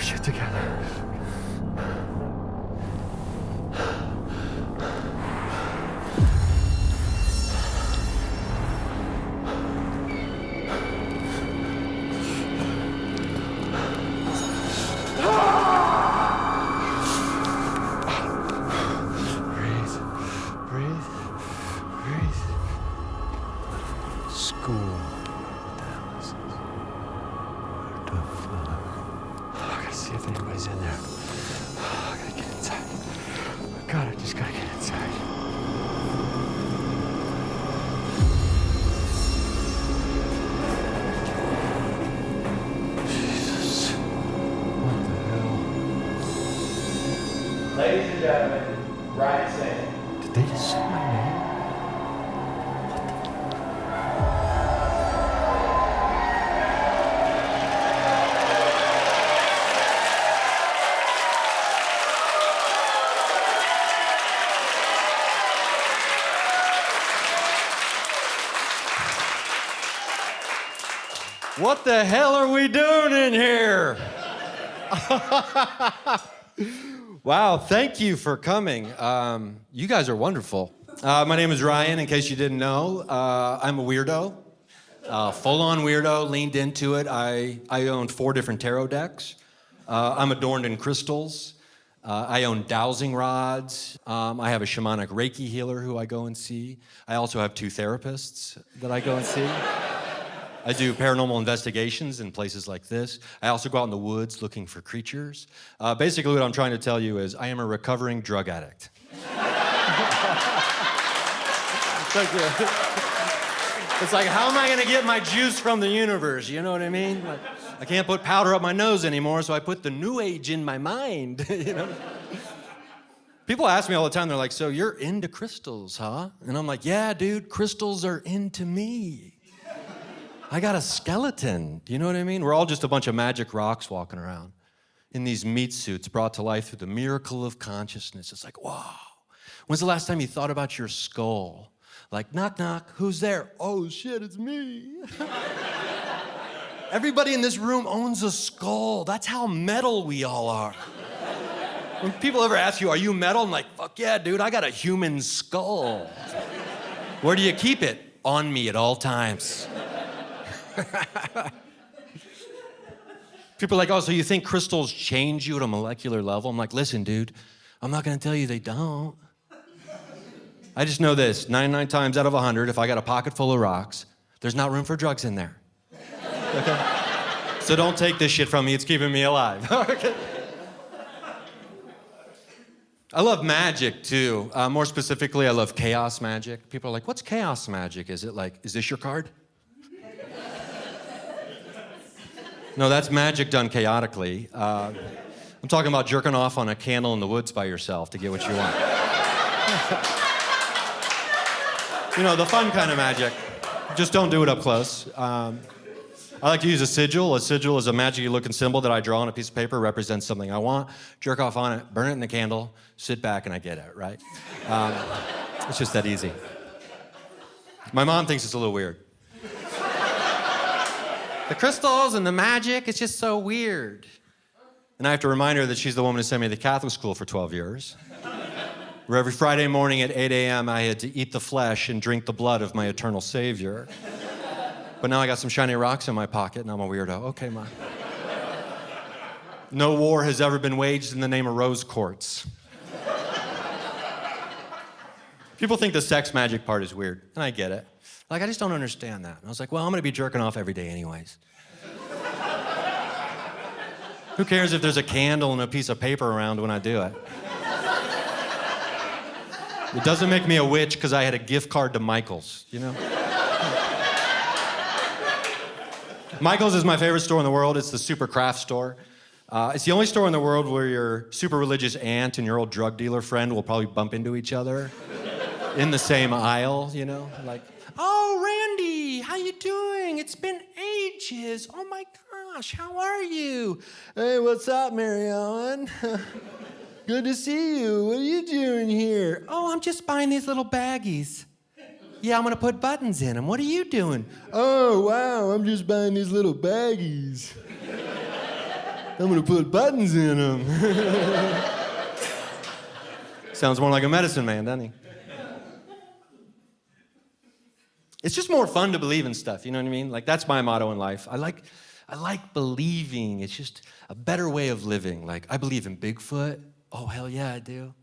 shit together. Ladies and gentlemen, Ryan Singh. Did they just say my name? What the hell are we doing in here? Wow, thank you for coming. You guys are wonderful. My name is Ryan, in case you didn't know. I'm a weirdo, full-on weirdo, leaned into it. I own 4 different tarot decks. I'm adorned in crystals. I own dowsing rods. I have a shamanic Reiki healer who I go and see. I also have 2 therapists that I go and see. I do paranormal investigations in places like this. I also go out in the woods looking for creatures. Basically, what I'm trying to tell you is I am a recovering drug addict. Thank you. It's like, how am I gonna get my juice from the universe? You know what I mean? Like, I can't put powder up my nose anymore, so I put the new age in my mind, you know? People ask me all the time, they're like, so you're into crystals, huh? And I'm like, yeah, dude, crystals are into me. I got a skeleton, do you know what I mean? We're all just a bunch of magic rocks walking around in these meat suits brought to life through the miracle of consciousness. It's like, wow. When's the last time you thought about your skull? Like, knock, knock, who's there? Oh, shit, it's me. Everybody in this room owns a skull. That's how metal we all are. When people ever ask you, are you metal? I'm like, fuck yeah, dude, I got a human skull. Where do you keep it? On me at all times. People are like, oh, so you think crystals change you at a molecular level? I'm like, listen, dude, I'm not gonna tell you they don't. I just know this, 99 times out of 100, if I got a pocket full of rocks, there's not room for drugs in there. Okay? So don't take this shit from me, it's keeping me alive. Okay? I love magic, too. More specifically, I love chaos magic. People are like, what's chaos magic? Is it like, is this your card? No, that's magic done chaotically. I'm talking about jerking off on a candle in the woods by yourself to get what you want. You know, the fun kind of magic. Just don't do it up close. I like to use a sigil. A sigil is a magic-looking symbol that I draw on a piece of paper, represents something I want, jerk off on it, burn it in the candle, sit back, and I get it, right? It's just that easy. My mom thinks it's a little weird. The crystals and the magic, it's just so weird. And I have to remind her that she's the woman who sent me to Catholic school for 12 years. Where every Friday morning at 8 a.m. I had to eat the flesh and drink the blood of my eternal Savior. But now I got some shiny rocks in my pocket and I'm a weirdo. Okay, Mom. No war has ever been waged in the name of rose quartz. People think the sex magic part is weird, and I get it. Like, I just don't understand that. And I was like, well, I'm gonna be jerking off every day anyways. Who cares if there's a candle and a piece of paper around when I do it? It doesn't make me a witch because I had a gift card to Michael's, you know? Michael's is my favorite store in the world. It's the super craft store. It's the only store in the world where your super religious aunt and your old drug dealer friend will probably bump into each other in the same aisle, you know? Like, oh, Randy, how you doing? It's been ages. Oh my gosh, how are you? Hey, what's up, Mary Ellen? Good to see you. What are you doing here? Oh, I'm just buying these little baggies. Yeah, I'm gonna put buttons in them. What are you doing? Oh, wow, I'm just buying these little baggies. I'm gonna put buttons in them. Sounds more like a medicine man, doesn't he? It's just more fun to believe in stuff, you know what I mean? Like, that's my motto in life. I like believing. It's just a better way of living. Like, I believe in Bigfoot. Oh, hell yeah, I do.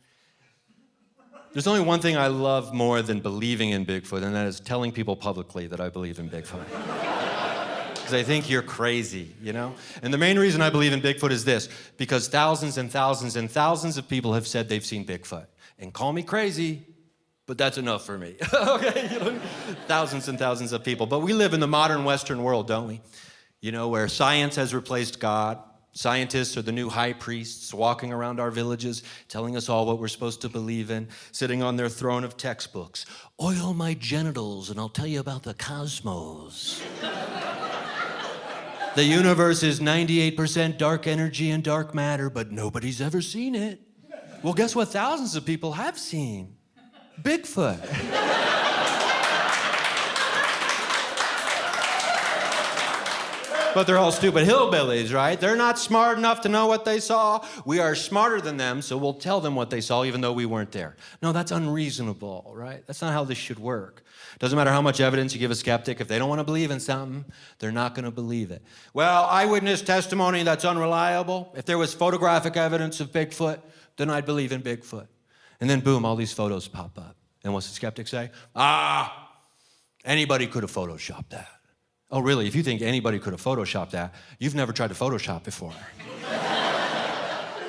There's only one thing I love more than believing in Bigfoot, and that is telling people publicly that I believe in Bigfoot. Because I think you're crazy, you know? And the main reason I believe in Bigfoot is this, because thousands and thousands and thousands of people have said they've seen Bigfoot. And call me crazy, but that's enough for me, okay? You know? Thousands and thousands of people. But we live in the modern Western world, don't we? You know, where science has replaced God. Scientists are the new high priests walking around our villages, telling us all what we're supposed to believe in, sitting on their throne of textbooks. Oil my genitals and I'll tell you about the cosmos. The universe is 98% dark energy and dark matter, but nobody's ever seen it. Well, guess what thousands of people have seen? Bigfoot. But they're all stupid hillbillies, right? They're not smart enough to know what they saw. We are smarter than them, so we'll tell them what they saw even though we weren't there. No, that's unreasonable, right? That's not how this should work. Doesn't matter how much evidence you give a skeptic. If they don't want to believe in something, they're not going to believe it. Well, eyewitness testimony, that's unreliable. If there was photographic evidence of Bigfoot, then I'd believe in Bigfoot. And then boom, all these photos pop up. And what's the skeptic say? Anybody could have photoshopped that. Oh, really? If you think anybody could have photoshopped that, you've never tried to Photoshop before.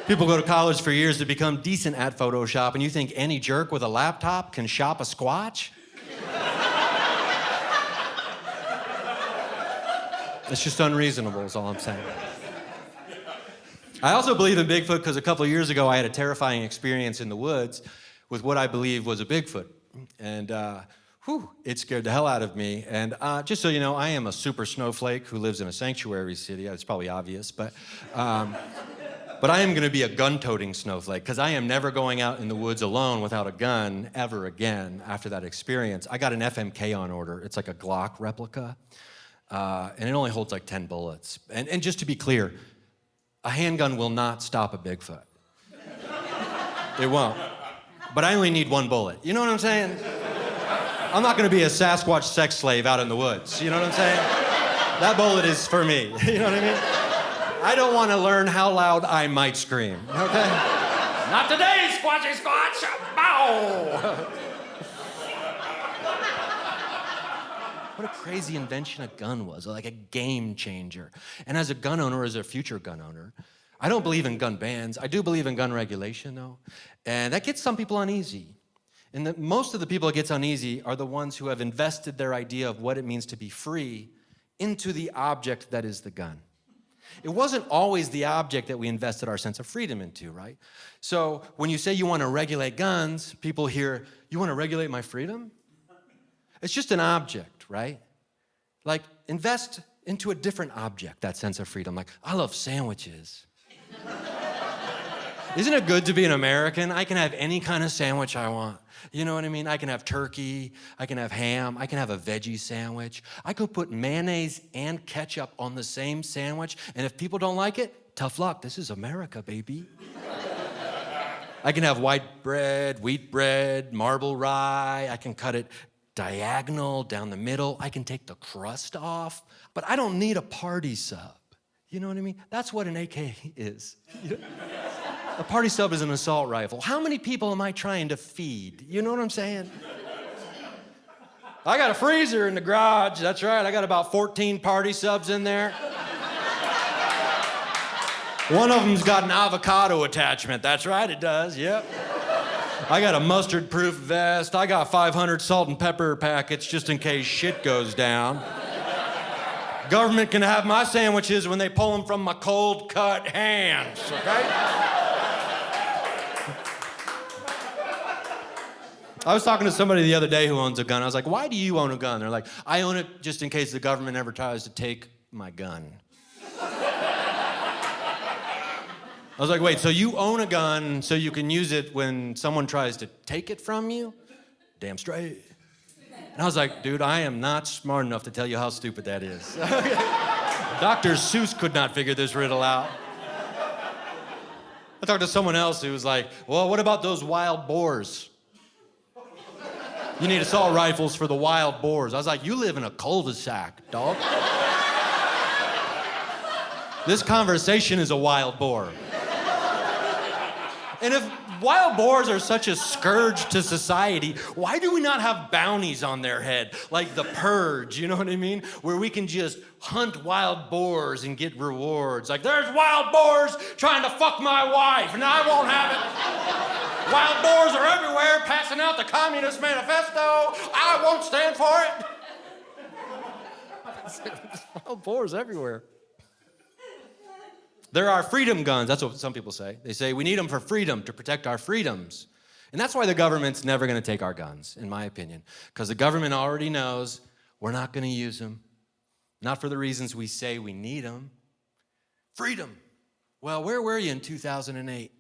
People go to college for years to become decent at Photoshop, and you think any jerk with a laptop can shop a squatch? It's just unreasonable is all I'm saying. I also believe in Bigfoot because a couple of years ago I had a terrifying experience in the woods with what I believed was a Bigfoot. And it scared the hell out of me. And just so you know, I am a super snowflake who lives in a sanctuary city. It's probably obvious, but I am going to be a gun-toting snowflake because I am never going out in the woods alone without a gun ever again after that experience. I got an FMK on order. It's like a Glock replica, and it only holds like 10 bullets. And just to be clear, a handgun will not stop a Bigfoot. It won't. But I only need one bullet. You know what I'm saying? I'm not going to be a Sasquatch sex slave out in the woods. You know what I'm saying? That bullet is for me. You know what I mean? I don't want to learn how loud I might scream, okay? Not today, Squatchy Squatch! Bow! What a crazy invention a gun was, like a game changer. And as a gun owner, as a future gun owner, I don't believe in gun bans. I do believe in gun regulation, though. And that gets some people uneasy. And most of the people it gets uneasy are the ones who have invested their idea of what it means to be free into the object that is the gun. It wasn't always the object that we invested our sense of freedom into, right? So when you say you want to regulate guns, people hear, you want to regulate my freedom? It's just an object, right? Like, invest into a different object, that sense of freedom. Like, I love sandwiches. Isn't it good to be an American? I can have any kind of sandwich I want. You know what I mean? I can have turkey, I can have ham, I can have a veggie sandwich. I could put mayonnaise and ketchup on the same sandwich, and if people don't like it, tough luck. This is America, baby. I can have white bread, wheat bread, marble rye. I can cut it diagonal down the middle. I can take the crust off, but I don't need a party sub. You know what I mean? That's what an AK is. You know? A party sub is an assault rifle. How many people am I trying to feed? You know what I'm saying? I got a freezer in the garage. That's right. I got about 14 party subs in there. One of them's got an avocado attachment. That's right, it does. Yep. I got a mustard-proof vest. I got 500 salt and pepper packets just in case shit goes down. Government can have my sandwiches when they pull them from my cold-cut hands, okay? I was talking to somebody the other day who owns a gun. I was like, why do you own a gun? They're like, I own it just in case the government ever tries to take my gun. I was like, wait, so you own a gun so you can use it when someone tries to take it from you? Damn straight. And I was like, dude, I am not smart enough to tell you how stupid that is. Dr. Seuss could not figure this riddle out. I talked to someone else who was like, well, what about those wild boars? You need assault rifles for the wild boars. I was like, you live in a cul-de-sac, dog. This conversation is a wild boar. And if wild boars are such a scourge to society, why do we not have bounties on their head? Like the Purge, you know what I mean? Where we can just hunt wild boars and get rewards. Like, there's wild boars trying to fuck my wife, and I won't have it. Wild boars are everywhere passing out the Communist Manifesto. I won't stand for it. Wild boars everywhere. There are freedom guns. That's what some people say. They say we need them for freedom, to protect our freedoms. And that's why the government's never going to take our guns, in my opinion. Because the government already knows we're not going to use them. Not for the reasons we say we need them. Freedom. Well, where were you in 2008?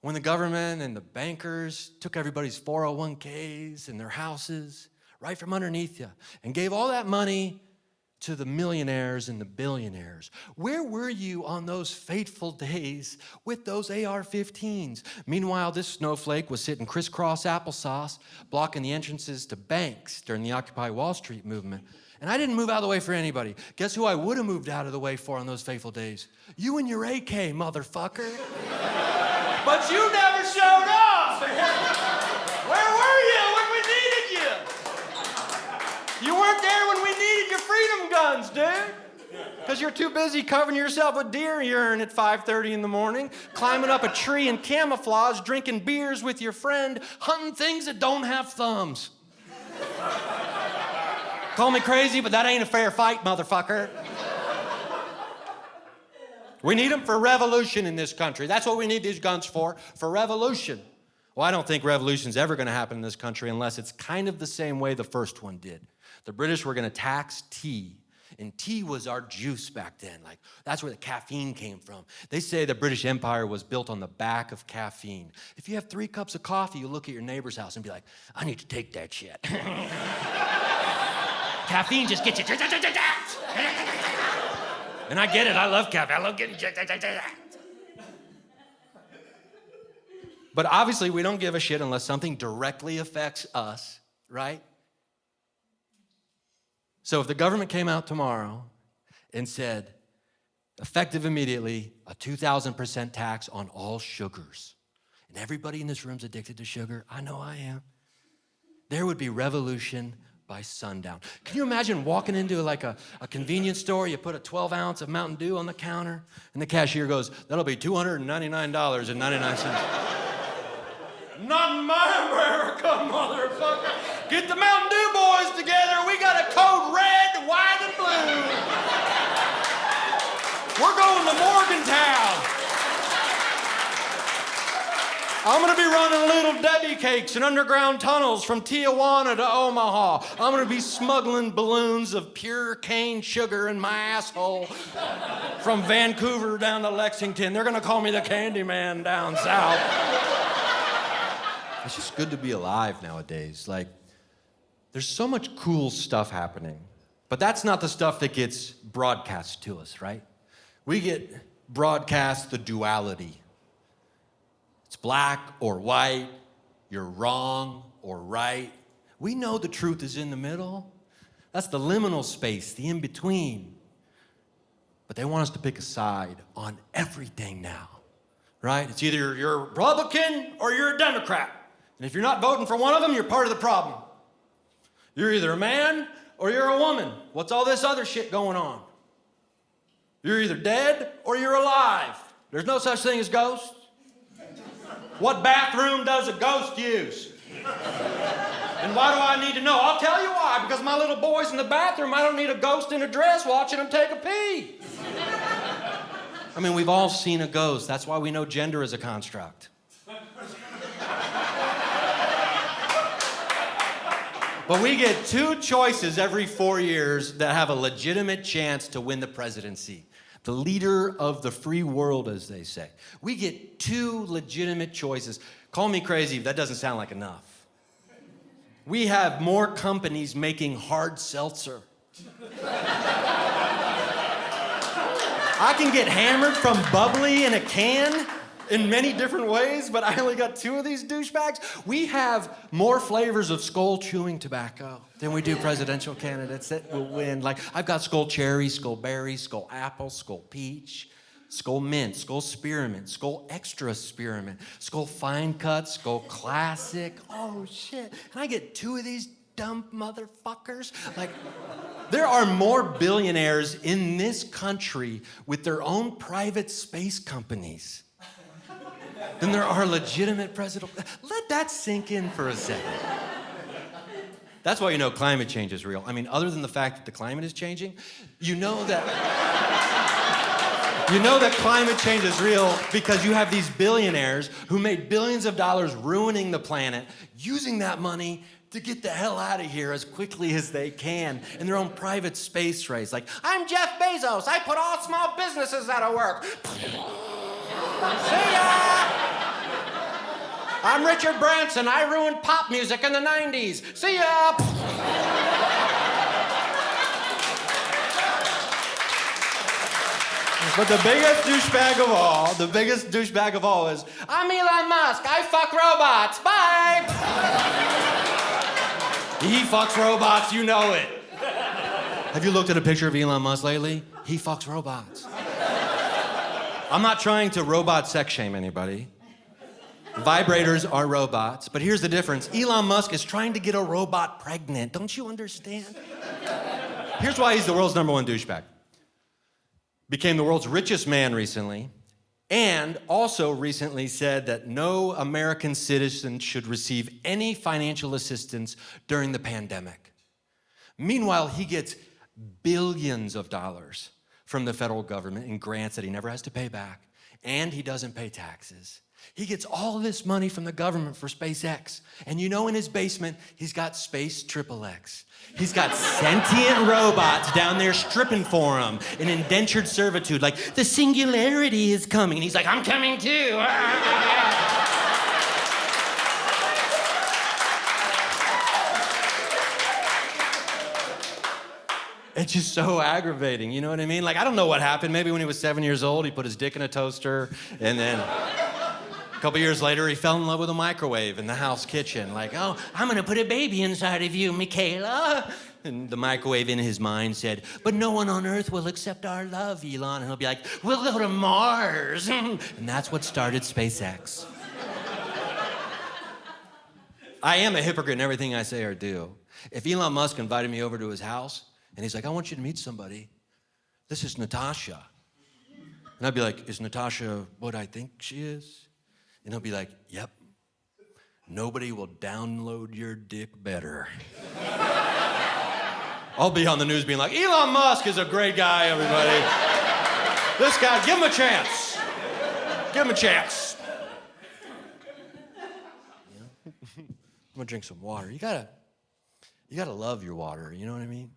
When the government and the bankers took everybody's 401ks and their houses right from underneath you and gave all that money to the millionaires and the billionaires. Where were you on those fateful days with those AR-15s? Meanwhile, this snowflake was sitting crisscross applesauce, blocking the entrances to banks during the Occupy Wall Street movement. And I didn't move out of the way for anybody. Guess who I would have moved out of the way for on those fateful days? You and your AK, motherfucker. But you never showed up. Where were you when we needed you? You weren't there when we needed your freedom guns, dude. Because you're too busy covering yourself with deer urine at 5:30 in the morning, climbing up a tree in camouflage, drinking beers with your friend, hunting things that don't have thumbs. Call me crazy, but that ain't a fair fight, motherfucker. We need them for revolution in this country. That's what we need these guns for revolution. Well, I don't think revolution's ever going to happen in this country unless it's kind of the same way the first one did. The British were going to tax tea, and tea was our juice back then. Like, that's where the caffeine came from. They say the British Empire was built on the back of caffeine. If you have 3 cups of coffee, you look at your neighbor's house and be like, I need to take that shit. Caffeine just gets you. And I get it, I love caffeine. I love getting. But obviously, we don't give a shit unless something directly affects us, right? So if the government came out tomorrow and said, effective immediately, a 2,000% tax on all sugars, and everybody in this room's addicted to sugar, I know I am, there would be revolution by sundown. Can you imagine walking into like a convenience store, you put a 12 ounce of Mountain Dew on the counter, and the cashier goes, that'll be $299.99. Not in my America, motherfucker. Get the Mountain Dew boys together. We got a code red, white, and blue. We're going to Morgantown. I'm gonna be running Little Debbie cakes in underground tunnels from Tijuana to Omaha. I'm gonna be smuggling balloons of pure cane sugar in my asshole from Vancouver down to Lexington. They're gonna call me the Candy Man down south. It's just good to be alive nowadays. Like, there's so much cool stuff happening, but that's not the stuff that gets broadcast to us, right? We get broadcast the duality. It's black or white, you're wrong or right. We know the truth is in the middle. That's the liminal space, the in-between. But they want us to pick a side on everything now, right? It's either you're a Republican or you're a Democrat. And if you're not voting for one of them, you're part of the problem. You're either a man or you're a woman. What's all this other shit going on? You're either dead or you're alive. There's no such thing as ghosts. What bathroom does a ghost use? And why do I need to know? I'll tell you why. Because my little boy's in the bathroom. I don't need a ghost in a dress watching him take a pee. I mean, we've all seen a ghost. That's why we know gender is a construct. But we get 2 choices every 4 years that have a legitimate chance to win the presidency. The leader of the free world, as they say. We get 2 legitimate choices. Call me crazy, but that doesn't sound like enough. We have more companies making hard seltzer. I can get hammered from bubbly in a can in many different ways, but I only got 2 of these douchebags. We have more flavors of skull chewing tobacco than we do presidential candidates that will win. Like, I've got skull cherry, skull berry, skull apple, skull peach, skull mint, skull spearmint, skull extra spearmint, skull fine cut, skull classic. Oh shit, can I get 2 of these dumb motherfuckers? Like, there are more billionaires in this country with their own private space companies than there are legitimate presidential. Let that sink in for a second. That's why you know climate change is real. I mean, other than the fact that the climate is changing, you know that climate change is real because you have these billionaires who made billions of dollars ruining the planet, using that money to get the hell out of here as quickly as they can in their own private space race. Like, I'm Jeff Bezos. I put all small businesses out of work. See ya! I'm Richard Branson. I ruined pop music in the 90s. See ya! But the biggest douchebag of all is, I'm Elon Musk. I fuck robots. Bye! He fucks robots, you know it. Have you looked at a picture of Elon Musk lately? He fucks robots. I'm not trying to robot sex shame anybody. Vibrators are robots, but here's the difference. Elon Musk is trying to get a robot pregnant. Don't you understand? Here's why he's the world's #1 douchebag. Became the world's richest man recently, and also recently said that no American citizen should receive any financial assistance during the pandemic. Meanwhile, he gets billions of dollars from the federal government in grants that he never has to pay back, and he doesn't pay taxes. He gets all this money from the government for SpaceX. And you know, in his basement, he's got Space XXX. He's got sentient robots down there stripping for him in indentured servitude. Like, the singularity is coming. And he's like, I'm coming too. It's just so aggravating, you know what I mean? Like, I don't know what happened. Maybe when he was 7 years old, he put his dick in a toaster, and then a couple years later, he fell in love with a microwave in the house kitchen. Like, oh, I'm gonna put a baby inside of you, Michaela. And the microwave in his mind said, but no one on Earth will accept our love, Elon. And he'll be like, we'll go to Mars. And that's what started SpaceX. I am a hypocrite in everything I say or do. If Elon Musk invited me over to his house, and he's like, I want you to meet somebody. This is Natasha. And I'd be like, is Natasha what I think she is? And he'll be like, yep. Nobody will download your dick better. I'll be on the news being like, Elon Musk is a great guy, everybody. This guy, give him a chance. Give him a chance. You know? I'm gonna drink some water. You gotta love your water, you know what I mean?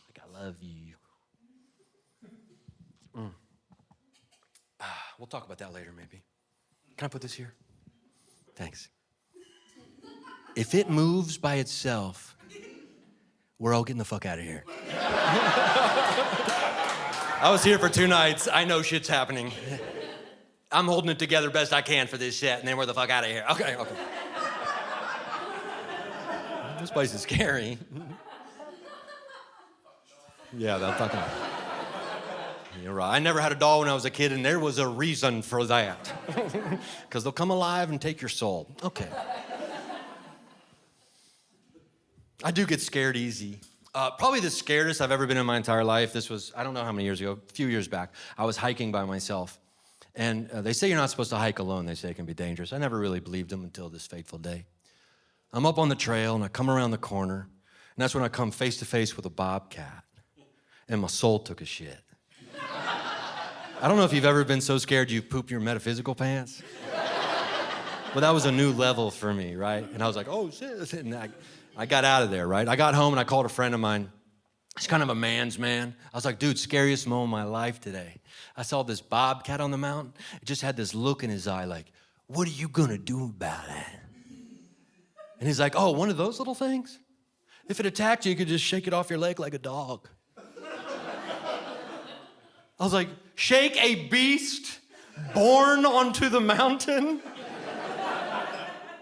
Like, I love you. We'll talk about that later, maybe. Can I put this here? Thanks. If it moves by itself, we're all getting the fuck out of here. I was here for 2 nights. I know shit's happening. I'm holding it together best I can for this shit, and then we're the fuck out of here. Okay. This place is scary. Yeah, they'll fucking... You're right. I never had a doll when I was a kid, and there was a reason for that. Because they'll come alive and take your soul. Okay. I do get scared easy. Probably the scaredest I've ever been in my entire life. This was, I don't know how many years ago, a few years back. I was hiking by myself. And they say you're not supposed to hike alone. They say it can be dangerous. I never really believed them until this fateful day. I'm up on the trail, and I come around the corner, and that's when I come face to face with a bobcat. And my soul took a shit. I don't know if you've ever been so scared you pooped your metaphysical pants. But that was a new level for me, right? And I was like, oh, shit. And I got out of there, right? I got home and I called a friend of mine. He's kind of a man's man. I was like, dude, scariest moment of my life today. I saw this bobcat on the mountain. It just had this look in his eye like, what are you gonna do about it? And he's like, oh, one of those little things? If it attacked you, you could just shake it off your leg like a dog. I was like, shake a beast born onto the mountain,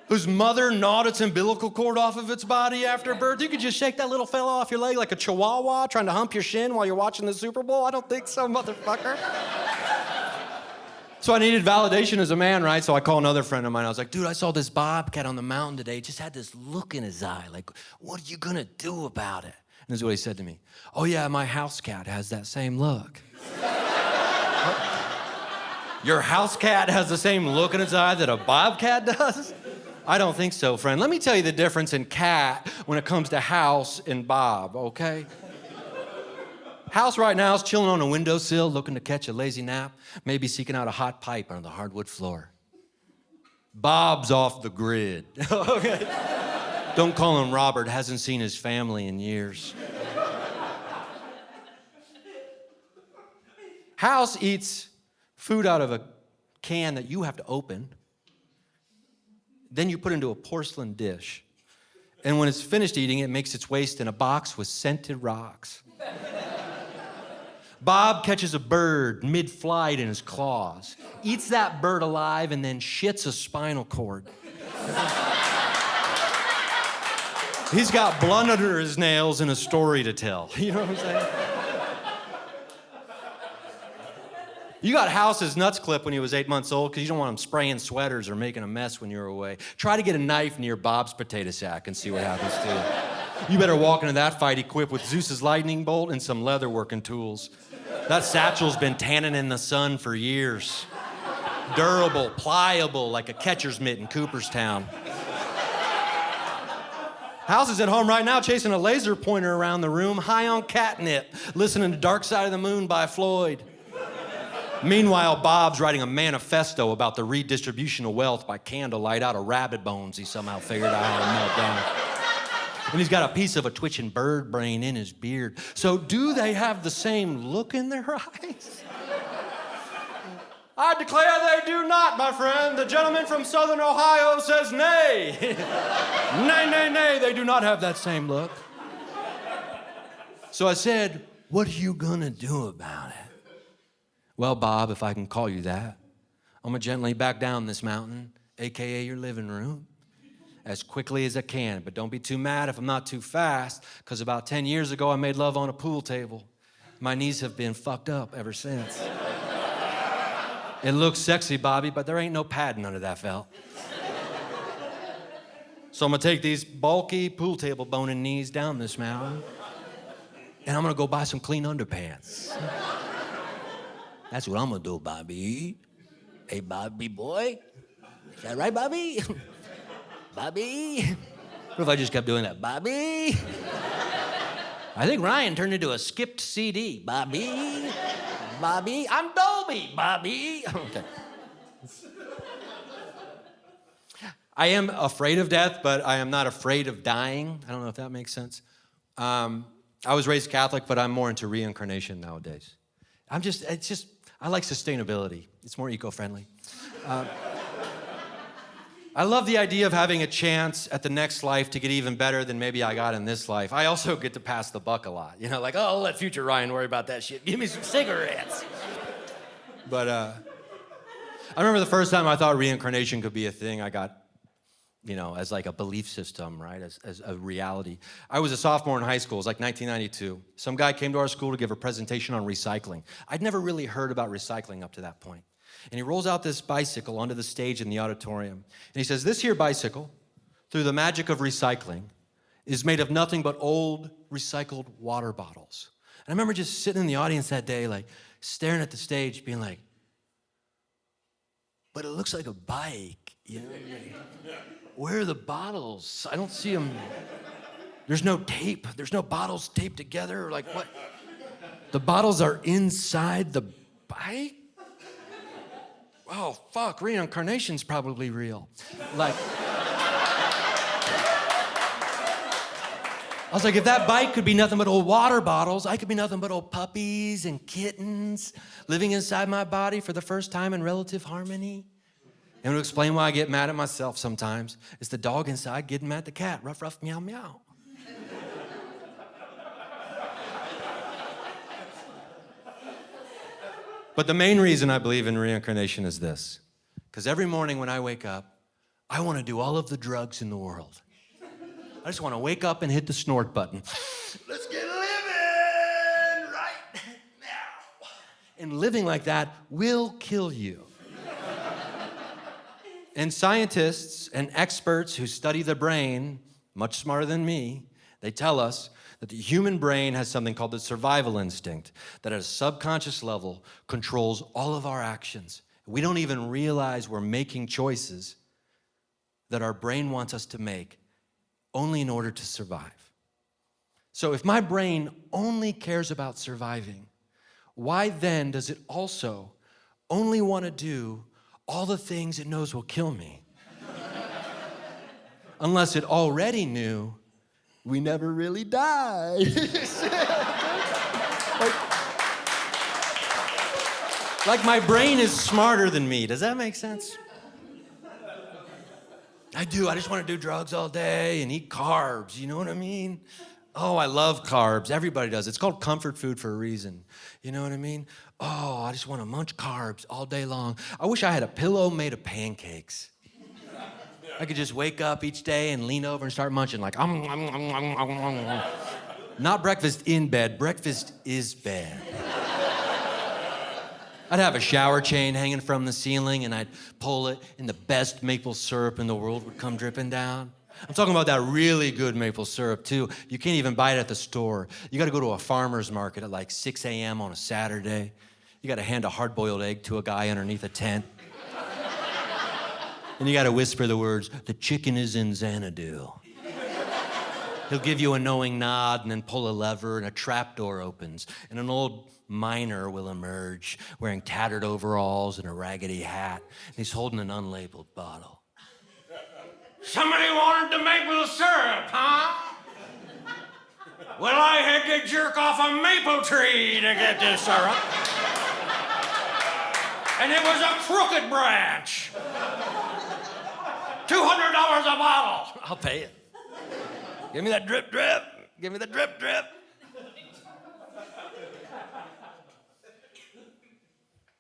whose mother gnawed its umbilical cord off of its body after birth. You could just shake that little fella off your leg like a chihuahua trying to hump your shin while you're watching the Super Bowl? I don't think so, motherfucker. So I needed validation as a man, right? So I call another friend of mine. I was like, dude, I saw this bobcat on the mountain today. He just had this look in his eye. Like, what are you gonna do about it? And this is what he said to me. Oh yeah, my house cat has that same look. Your house cat has the same look in its eye that a bobcat does? I don't think so, friend. Let me tell you the difference in cat when it comes to house and Bob, okay? House right now is chilling on a windowsill, looking to catch a lazy nap, maybe seeking out a hot pipe on the hardwood floor. Bob's off the grid, okay? Don't call him Robert, hasn't seen his family in years. House eats food out of a can that you have to open. Then you put into a porcelain dish. And when it's finished eating, it makes its waste in a box with scented rocks. Bob catches a bird mid-flight in his claws, eats that bird alive, and then shits a spinal cord. He's got blood under his nails and a story to tell. You know what I'm saying? You got House's nuts clipped when he was 8 months old because you don't want him spraying sweaters or making a mess when you're away. Try to get a knife near Bob's potato sack and see what happens to you. You better walk into that fight equipped with Zeus's lightning bolt and some leather working tools. That satchel's been tanning in the sun for years. Durable, pliable, like a catcher's mitt in Cooperstown. House is at home right now chasing a laser pointer around the room, high on catnip, listening to Dark Side of the Moon by Floyd. Meanwhile, Bob's writing a manifesto about the redistribution of wealth by candlelight out of rabbit bones he somehow figured out how to melt down. And he's got a piece of a twitching bird brain in his beard. So do they have the same look in their eyes? I declare they do not, my friend. The gentleman from Southern Ohio says nay. Nay, nay, nay, they do not have that same look. So I said, what are you gonna do about it? Well, Bob, if I can call you that, I'm gonna gently back down this mountain, AKA your living room, as quickly as I can. But don't be too mad if I'm not too fast, because about 10 years ago, I made love on a pool table. My knees have been fucked up ever since. It looks sexy, Bobby, but there ain't no padding under that felt. So I'm gonna take these bulky pool table boning knees down this mountain, and I'm gonna go buy some clean underpants. That's what I'm gonna do, Bobby. Hey, Bobby boy. Is that right, Bobby? Bobby? What if I just kept doing that? Bobby? I think Ryan turned into a skipped CD. Bobby? Bobby? I'm Dolby, Bobby. Okay. I am afraid of death, but I am not afraid of dying. I don't know if that makes sense. I was raised Catholic, but I'm more into reincarnation nowadays. I like sustainability. It's more eco-friendly. I love the idea of having a chance at the next life to get even better than maybe I got in this life. I also get to pass the buck a lot. You know, like, oh, I'll let future Ryan worry about that shit. Give me some cigarettes. But I remember the first time I thought reincarnation could be a thing. I got, as like a belief system, right, as a reality. I was a sophomore in high school. It was like 1992. Some guy came to our school to give a presentation on recycling. I'd never really heard about recycling up to that point. And he rolls out this bicycle onto the stage in the auditorium. And he says, this here bicycle, through the magic of recycling, is made of nothing but old recycled water bottles. And I remember just sitting in the audience that day, like staring at the stage, being like, but it looks like a bike, Where are the bottles? I don't see them. There's no tape. There's no bottles taped together. Like what? The bottles are inside the bike? Oh, fuck, reincarnation's probably real. Like, I was like, if that bike could be nothing but old water bottles, I could be nothing but old puppies and kittens living inside my body for the first time in relative harmony. And to explain why I get mad at myself sometimes, it's the dog inside getting mad at the cat. Ruff, ruff, meow, meow. But the main reason I believe in reincarnation is this. Because every morning when I wake up, I want to do all of the drugs in the world. I just want to wake up and hit the snort button. Let's get living right now. And living like that will kill you. And scientists and experts who study the brain, much smarter than me, they tell us that the human brain has something called the survival instinct that at a subconscious level controls all of our actions. We don't even realize we're making choices that our brain wants us to make only in order to survive. So if my brain only cares about surviving, why then does it also only want to do all the things it knows will kill me? Unless it already knew we never really die. like my brain is smarter than me. Does that make sense? I do. I just want to do drugs all day and eat carbs. You know what I mean? Oh, I love carbs. Everybody does. It's called comfort food for a reason. You know what I mean? Oh, I just want to munch carbs all day long. I wish I had a pillow made of pancakes. I could just wake up each day and lean over and start munching like, Not breakfast in bed. Breakfast is bed. I'd have a shower chain hanging from the ceiling and I'd pull it and the best maple syrup in the world would come dripping down. I'm talking about that really good maple syrup too. You can't even buy it at the store. You gotta go to a farmer's market at like 6 a.m. on a Saturday. You gotta hand a hard-boiled egg to a guy underneath a tent. And you gotta whisper the words, "The chicken is in Xanadu." He'll give you a knowing nod and then pull a lever and a trapdoor opens and an old miner will emerge wearing tattered overalls and a raggedy hat. And he's holding an unlabeled bottle. "Somebody wanted the maple syrup, huh? Well, I had to jerk off a maple tree to get this syrup. And it was a crooked branch. $200 a bottle." I'll pay it. Give me that drip, drip. Give me the drip, drip.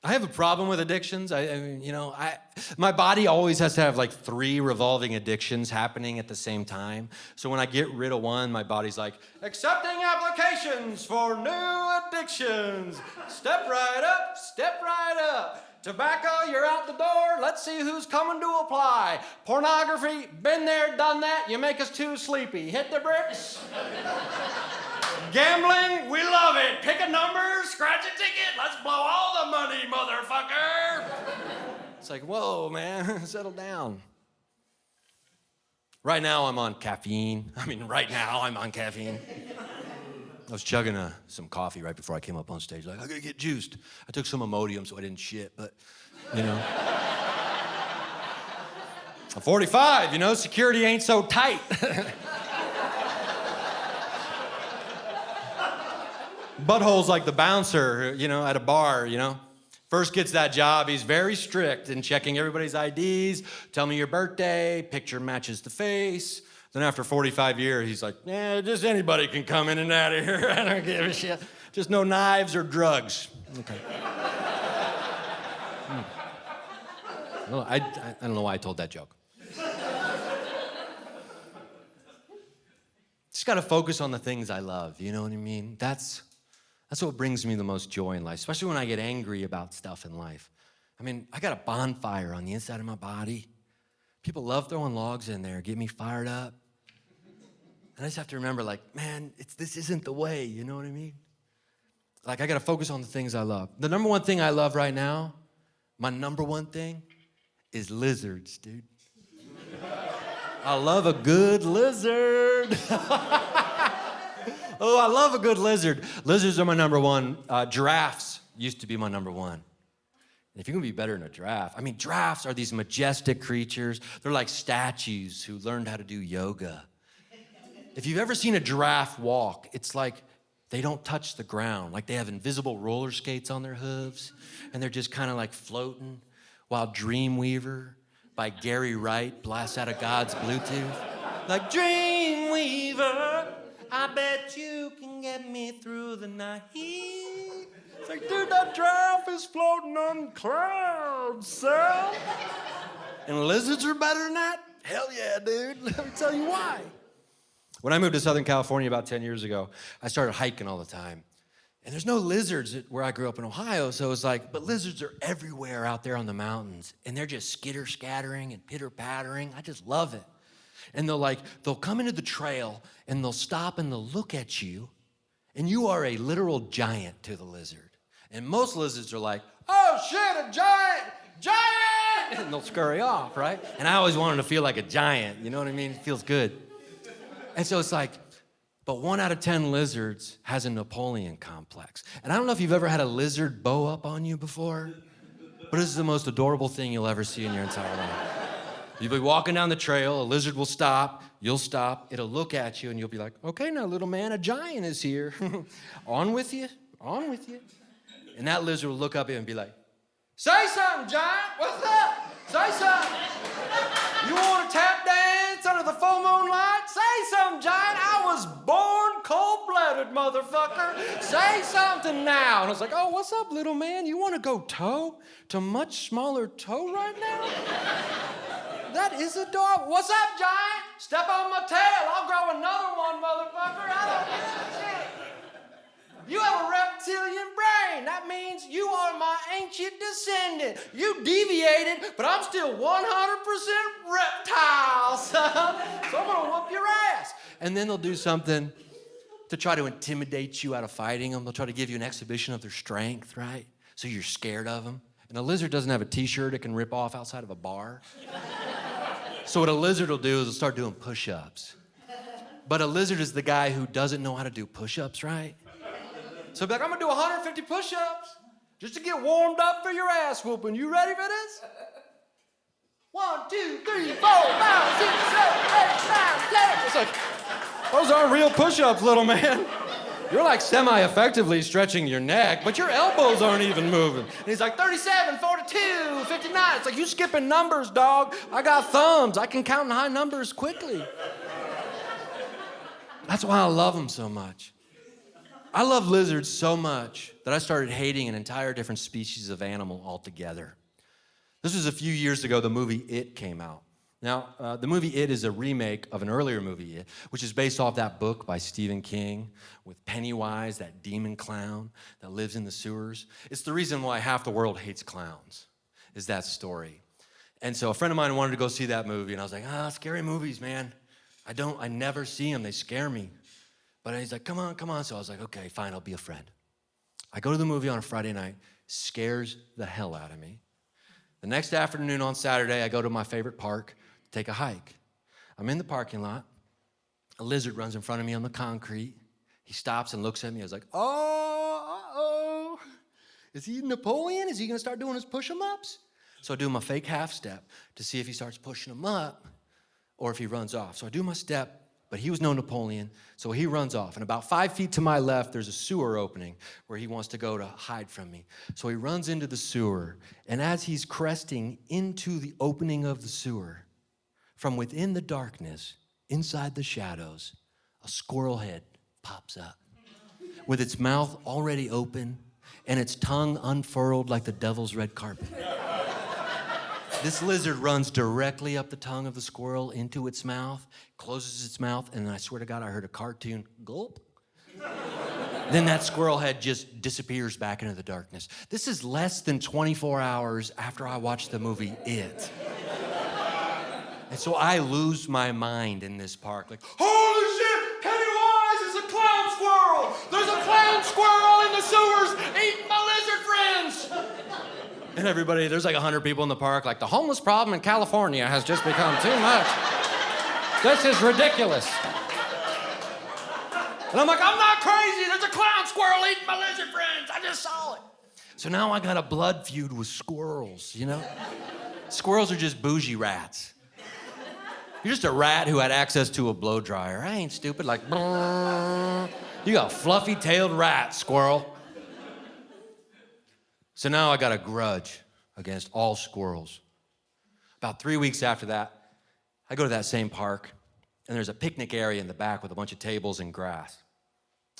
I have a problem with addictions. My body always has to have like 3 revolving addictions happening at the same time. So when I get rid of one, my body's like, "Accepting applications for new addictions. Step right up, step right up. Tobacco, you're out the door. Let's see who's coming to apply. Pornography, been there, done that. You make us too sleepy. Hit the bricks. Gambling, we love it. Pick a number, scratch a ticket. Let's blow all the money, motherfucker." It's like, whoa, man, settle down. Right now, I'm on caffeine. Right now, I'm on caffeine. I was chugging some coffee right before I came up on stage. Like, I gotta get juiced. I took some Imodium so I didn't shit, but, I'm 45, security ain't so tight. Butthole's like the bouncer, at a bar, First gets that job, he's very strict in checking everybody's IDs. Tell me your birthday, picture matches the face. Then after 45 years, he's like, just anybody can come in and out of here. I don't give a shit. Just no knives or drugs. Okay. Well, I don't know why I told that joke. Just gotta focus on the things I love, you know what I mean? That's what brings me the most joy in life, especially when I get angry about stuff in life. I got a bonfire on the inside of my body. People love throwing logs in there, get me fired up. And I just have to remember, this isn't the way, you know what I mean? I gotta focus on the things I love. The number one thing I love right now, my number one thing, is lizards, dude. I love a good lizard. Oh, I love a good lizard. Lizards are my number one. Giraffes used to be my number one. If you're gonna be better than a giraffe, giraffes are these majestic creatures. They're like statues who learned how to do yoga. If you've ever seen a giraffe walk, it's like they don't touch the ground. Like they have invisible roller skates on their hooves, and they're just kind of like floating while Dreamweaver by Gary Wright blasts out of God's Bluetooth. Like, "Dreamweaver, I bet you can get me through the night. It's like, dude, that giraffe is floating on clouds, son. And lizards are better than that? Hell yeah, dude. Let me tell you why. When I moved to Southern California about 10 years ago, I started hiking all the time. And there's no lizards where I grew up in Ohio, so it's like, but lizards are everywhere out there on the mountains. And they're just skitter-scattering and pitter-pattering. I just love it. And they'll come into the trail and they'll stop and they'll look at you. And you are a literal giant to the lizard. And most lizards are like, oh shit, a giant! And they'll scurry off, right? And I always wanted to feel like a giant, you know what I mean? It feels good. And so it's like, but 1 out of 10 lizards has a Napoleon complex. And I don't know if you've ever had a lizard bow up on you before, but this is the most adorable thing you'll ever see in your entire life. You'll be walking down the trail, a lizard will stop, you'll stop, it'll look at you, and you'll be like, okay, now, little man, a giant is here. On with you, on with you. And that lizard will look up at you and be like, say something, giant, what's up? Say something. You want to tap dance under the full moonlight? Say something, giant. I was born cold-blooded, motherfucker. Say something now. And I was like, oh, what's up, little man? You want to go toe to much smaller toe right now? That is adorable. What's up, giant? Step on my tail. I'll grow another one, motherfucker. I don't give a shit. You have a reptilian brain. That means you are my ancient descendant. You deviated, but I'm still 100% reptile, son. So I'm gonna whoop your ass. And then they'll do something to try to intimidate you out of fighting them. They'll try to give you an exhibition of their strength, right? So you're scared of them. And a lizard doesn't have a t-shirt it can rip off outside of a bar. So what a lizard will do is it'll start doing push-ups. But a lizard is the guy who doesn't know how to do push-ups, right? So be like, I'm gonna do 150 push-ups just to get warmed up for your ass whooping. You ready for this? 1, 2, 3, 4, 5, 6, 7, 8, 9, 10. It's like, those aren't real push-ups, little man. You're like semi-effectively stretching your neck, but your elbows aren't even moving. And he's like, 37, 42, 59. It's like, you skipping numbers, dog. I got thumbs. I can count in high numbers quickly. That's why I love them so much. I love lizards so much that I started hating an entire different species of animal altogether. This was a few years ago, the movie It came out. Now, the movie It is a remake of an earlier movie, It, which is based off that book by Stephen King with Pennywise, that demon clown that lives in the sewers. It's the reason why half the world hates clowns, is that story. And so a friend of mine wanted to go see that movie, and I was like, scary movies, man. I never see them, they scare me. But he's like, come on. So I was like, okay, fine, I'll be a friend. I go to the movie on a Friday night, scares the hell out of me. The next afternoon on Saturday, I go to my favorite park to take a hike. I'm in the parking lot. A lizard runs in front of me on the concrete. He stops and looks at me. I was like, uh-oh. Is he Napoleon? Is he gonna start doing his push-em-ups? So I do my fake half step to see if he starts pushing them up or if he runs off. So I do my step. But he was no Napoleon, so he runs off. And about 5 feet to my left, there's a sewer opening where he wants to go to hide from me. So he runs into the sewer, and as he's cresting into the opening of the sewer, from within the darkness, inside the shadows, a squirrel head pops up with its mouth already open and its tongue unfurled like the devil's red carpet. This lizard runs directly up the tongue of the squirrel into its mouth, closes its mouth, and I swear to God, I heard a cartoon gulp. Then that squirrel head just disappears back into the darkness. This is less than 24 hours after I watched the movie It. And so I lose my mind in this park. Like, holy shit, Pennywise is a clown squirrel! There's a clown squirrel in the sewers eating my lizard friends! And everybody, there's like 100 people in the park, like, the homeless problem in California has just become too much. This is ridiculous. And I'm like, I'm not crazy. There's a clown squirrel eating my lizard friends. I just saw it. So now I got a blood feud with squirrels, you know? Squirrels are just bougie rats. You're just a rat who had access to a blow dryer. I ain't stupid, like, you got a fluffy-tailed rat, squirrel. So now I got a grudge against all squirrels. About 3 weeks after that, I go to that same park, and there's a picnic area in the back with a bunch of tables and grass.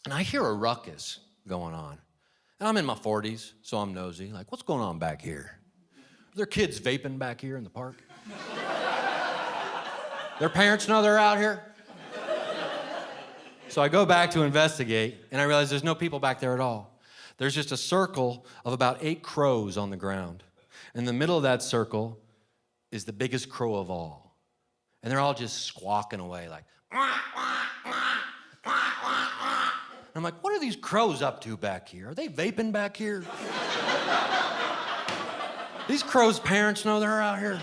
And I hear a ruckus going on. And I'm in my 40s, so I'm nosy. Like, what's going on back here? Are there kids vaping back here in the park? Their parents know they're out here? So I go back to investigate, and I realize there's no people back there at all. There's just a circle of about 8 crows on the ground. In the middle of that circle is the biggest crow of all. And they're all just squawking away like, wah, wah, wah, wah, wah, wah. I'm like, what are these crows up to back here? Are they vaping back here? These crows' parents know they're out here.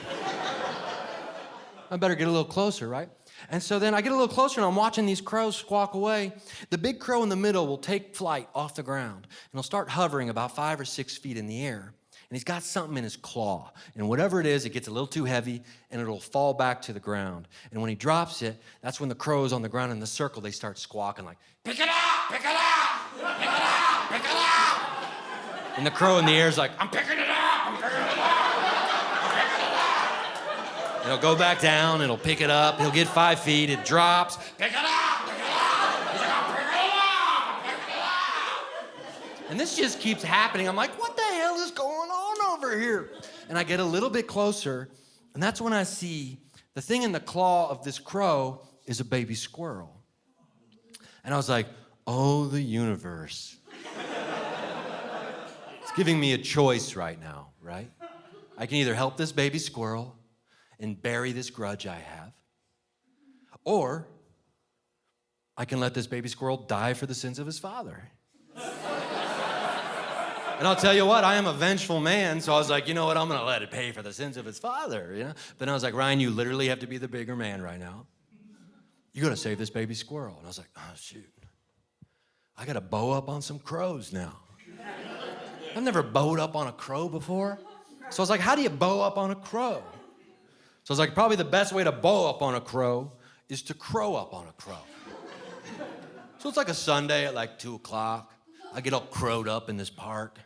I better get a little closer, right? And so then I get a little closer and I'm watching these crows squawk away. The big crow in the middle will take flight off the ground and he'll start hovering about 5 or 6 feet in the air. And he's got something in his claw. And whatever it is, it gets a little too heavy and it'll fall back to the ground. And when he drops it, that's when the crows on the ground in the circle, they start squawking like, pick it up, pick it up, pick it up, pick it up. And the crow in the air is like, I'm picking it up, I'm picking it up. And he'll go back down, it'll pick it up, he'll get 5 feet, it drops, pick it up, pick it up. He's like, I'm picking it up, I'm picking it up. And this just keeps happening. I'm like, what the hell is going on over here? And I get a little bit closer, and that's when I see the thing in the claw of this crow is a baby squirrel. And I was like, oh, the universe. It's giving me a choice right now, right? I can either help this baby squirrel and bury this grudge I have, or I can let this baby squirrel die for the sins of his father. And I'll tell you what, I am a vengeful man, so I was like, you know what, I'm gonna let it pay for the sins of its father, you know? But I was like, Ryan, you literally have to be the bigger man right now. You gotta save this baby squirrel. And I was like, oh, shoot. I gotta bow up on some crows now. I've never bowed up on a crow before. So I was like, how do you bow up on a crow? So I was like, probably the best way to bow up on a crow is to crow up on a crow. So it's like a Sunday at like 2 o'clock. I get all crowed up in this park.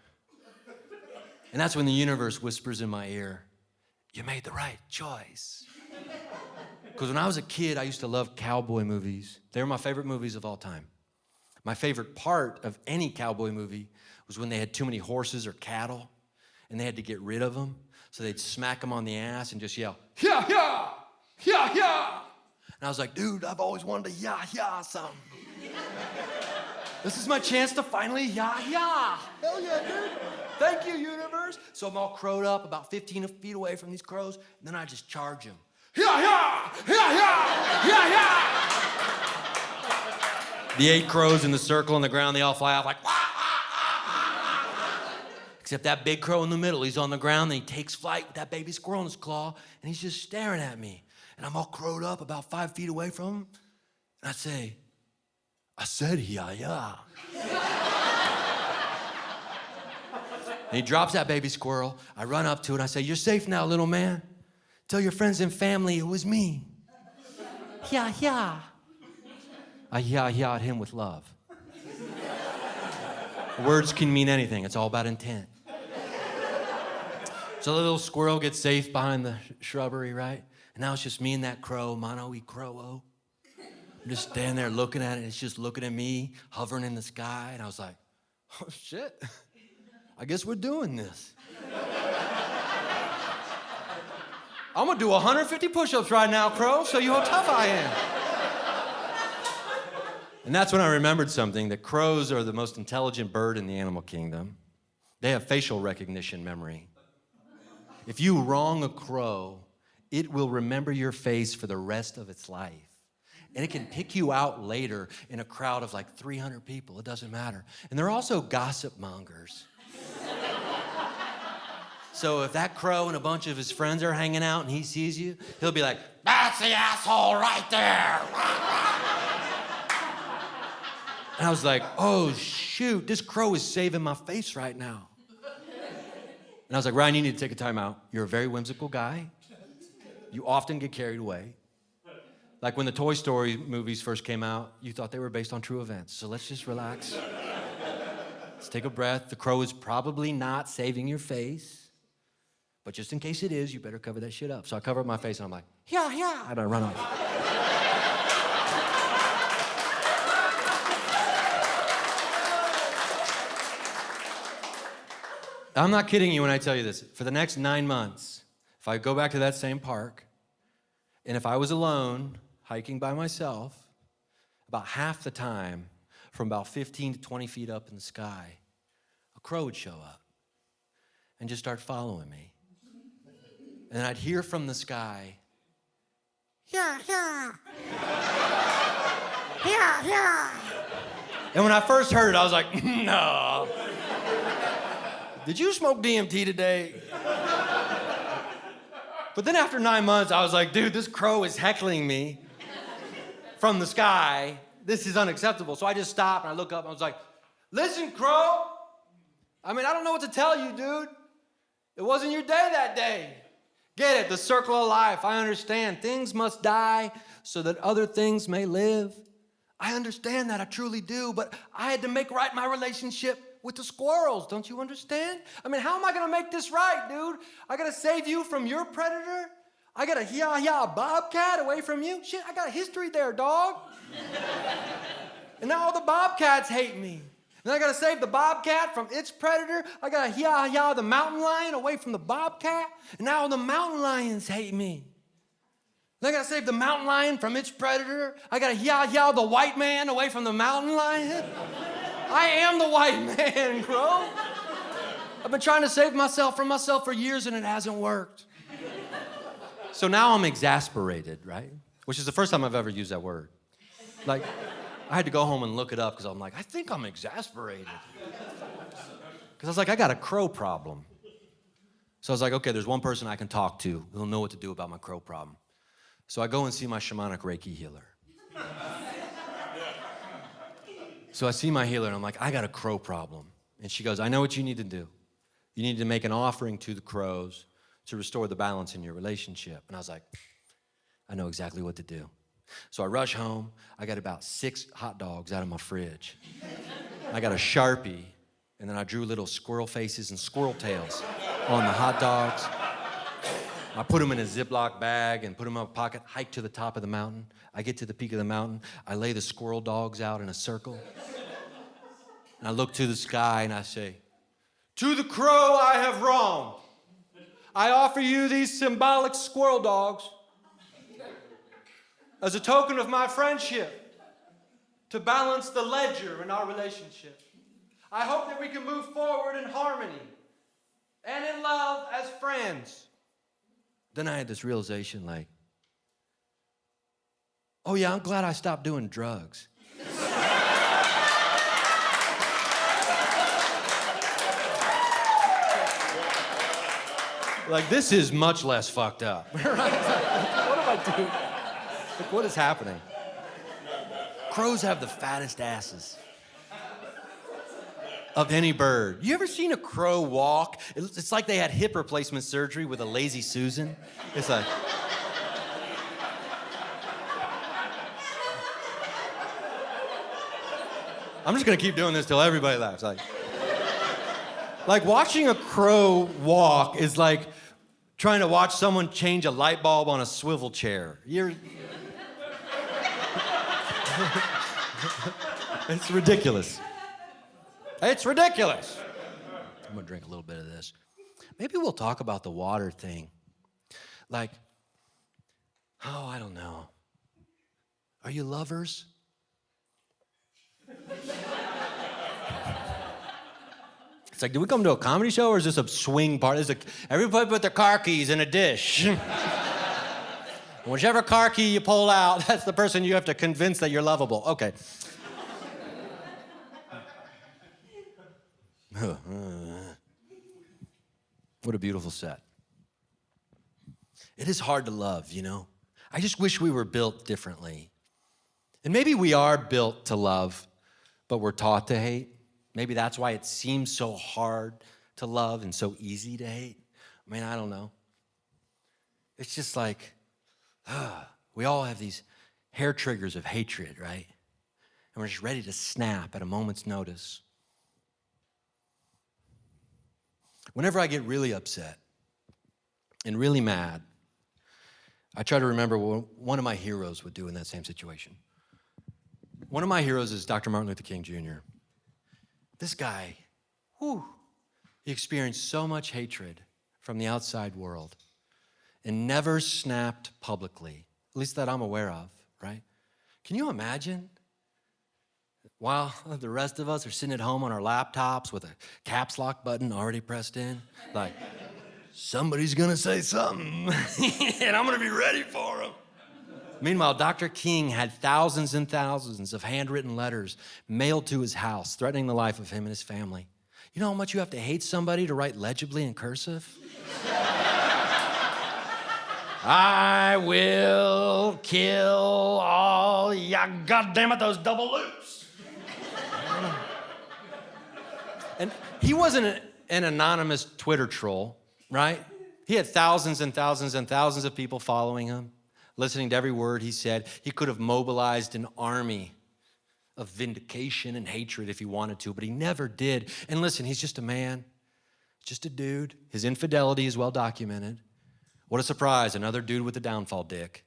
And that's when the universe whispers in my ear, you made the right choice. Because when I was a kid, I used to love cowboy movies. They were my favorite movies of all time. My favorite part of any cowboy movie was when they had too many horses or cattle and they had to get rid of them. So they'd smack them on the ass and just yell, yeah, yeah, yeah, yeah. And I was like, dude, I've always wanted to yeah something. This is my chance to finally yeah. Hell yeah, dude. Thank you, universe. So I'm all crowed up about 15 feet away from these crows, and then I just charge them. Yeah. The 8 crows in the circle on the ground, they all fly off like, wah. Except that big crow in the middle, he's on the ground, and he takes flight with that baby squirrel in his claw, and he's just staring at me. And I'm all crowed up about 5 feet away from him, and I said, yeah. And he drops that baby squirrel. I run up to it, and I say, you're safe now, little man. Tell your friends and family it was me. Yeah. I yeah-at him with love. Words can mean anything. It's all about intent. So the little squirrel gets safe behind the shrubbery, right? And now it's just me and that crow, mono y crow. I'm just standing there looking at it. It's just looking at me, hovering in the sky. And I was like, oh, shit. I guess we're doing this. I'm going to do 150 push-ups right now, crow, show you how tough I am. And that's when I remembered something, that crows are the most intelligent bird in the animal kingdom. They have facial recognition memory. If you wrong a crow, it will remember your face for the rest of its life. And it can pick you out later in a crowd of like 300 people. It doesn't matter. And they're also gossip mongers. So if that crow and a bunch of his friends are hanging out and he sees you, he'll be like, that's the asshole right there. And I was like, oh, shoot, this crow is saving my face right now. And I was like, Ryan, you need to take a time out. You're a very whimsical guy. You often get carried away. Like when the Toy Story movies first came out, you thought they were based on true events. So let's just relax. Let's take a breath. The crow is probably not saving your face. But just in case it is, you better cover that shit up. So I cover up my face and I'm like, yeah. And I run off. I'm not kidding you when I tell you this. For the next 9 months, if I go back to that same park, and if I was alone, hiking by myself, about half the time, from about 15 to 20 feet up in the sky, a crow would show up and just start following me. And I'd hear from the sky, yeah, yeah. Yeah, yeah. And when I first heard it, I was like, no. Did you smoke DMT today? But then after 9 months, I was like, dude, this crow is heckling me from the sky. This is unacceptable. So I just stopped and I look up and I was like, listen, crow. I mean, I don't know what to tell you, dude. It wasn't your day that day. Get it, the circle of life. I understand. Things must die so that other things may live. I understand that, I truly do, but I had to make right my relationship with the squirrels, don't you understand? I mean, how am I gonna make this right, dude? I gotta save you from your predator? I gotta bobcat away from you? Shit, I got a history there, dog. And now all the bobcats hate me. And I gotta save the bobcat from its predator. I gotta the mountain lion away from the bobcat. And now all the mountain lions hate me. And I gotta save the mountain lion from its predator. I gotta the white man away from the mountain lion. I am the white man, crow. I've been trying to save myself from myself for years and it hasn't worked. So now I'm exasperated, right? Which is the first time I've ever used that word. Like, I had to go home and look it up because I'm like, I think I'm exasperated. Because I was like, I got a crow problem. So I was like, okay, there's one person I can talk to who'll know what to do about my crow problem. So I go and see my shamanic Reiki healer. So I see my healer and I'm like, I got a crow problem. And she goes, I know what you need to do. You need to make an offering to the crows to restore the balance in your relationship. And I was like, I know exactly what to do. So I rush home. I got about 6 hot dogs out of my fridge. I got a Sharpie, and then I drew little squirrel faces and squirrel tails on the hot dogs. I put them in a Ziploc bag and put them in my pocket, hike to the top of the mountain. I get to the peak of the mountain. I lay the squirrel dogs out in a circle. And I look to the sky and I say, to the crow I have wronged. I offer you these symbolic squirrel dogs as a token of my friendship to balance the ledger in our relationship. I hope that we can move forward in harmony and in love as friends. Then I had this realization like, oh yeah, I'm glad I stopped doing drugs. Like, this is much less fucked up. What am I doing? Like, what is happening? Crows have the fattest asses of any bird. You ever seen a crow walk? It's like they had hip replacement surgery with a lazy Susan. It's like... I'm just gonna keep doing this till everybody laughs. Like watching a crow walk is like trying to watch someone change a light bulb on a swivel chair. It's ridiculous. It's ridiculous. I'm gonna drink a little bit of this. Maybe we'll talk about the water thing. Like, oh, I don't know. Are you lovers? It's like, do we come to a comedy show or is this a swing party? It's like, everybody put their car keys in a dish. Whichever car key you pull out, that's the person you have to convince that you're lovable. Okay. What a beautiful set. It is hard to love, you know? I just wish we were built differently. And maybe we are built to love, but we're taught to hate. Maybe that's why it seems so hard to love and so easy to hate. I mean, I don't know. It's just like, we all have these hair triggers of hatred, right? And we're just ready to snap at a moment's notice. Whenever I get really upset and really mad, I try to remember what one of my heroes would do in that same situation. One of my heroes is Dr. Martin Luther King Jr. This guy, He experienced so much hatred from the outside world and never snapped publicly, at least that I'm aware of, right? Can you imagine? While the rest of us are sitting at home on our laptops with a caps lock button already pressed in, like, somebody's gonna say something, and I'm gonna be ready for them. Meanwhile, Dr. King had thousands and thousands of handwritten letters mailed to his house, threatening the life of him and his family. You know how much you have to hate somebody to write legibly in cursive? I will kill all ya goddammit those double loops. And he wasn't an anonymous Twitter troll, right? He had thousands and thousands and thousands of people following him, listening to every word he said. He could have mobilized an army of vindication and hatred if he wanted to, but he never did. And listen, he's just a man, just a dude. His infidelity is well documented. What a surprise, another dude with a downfall dick.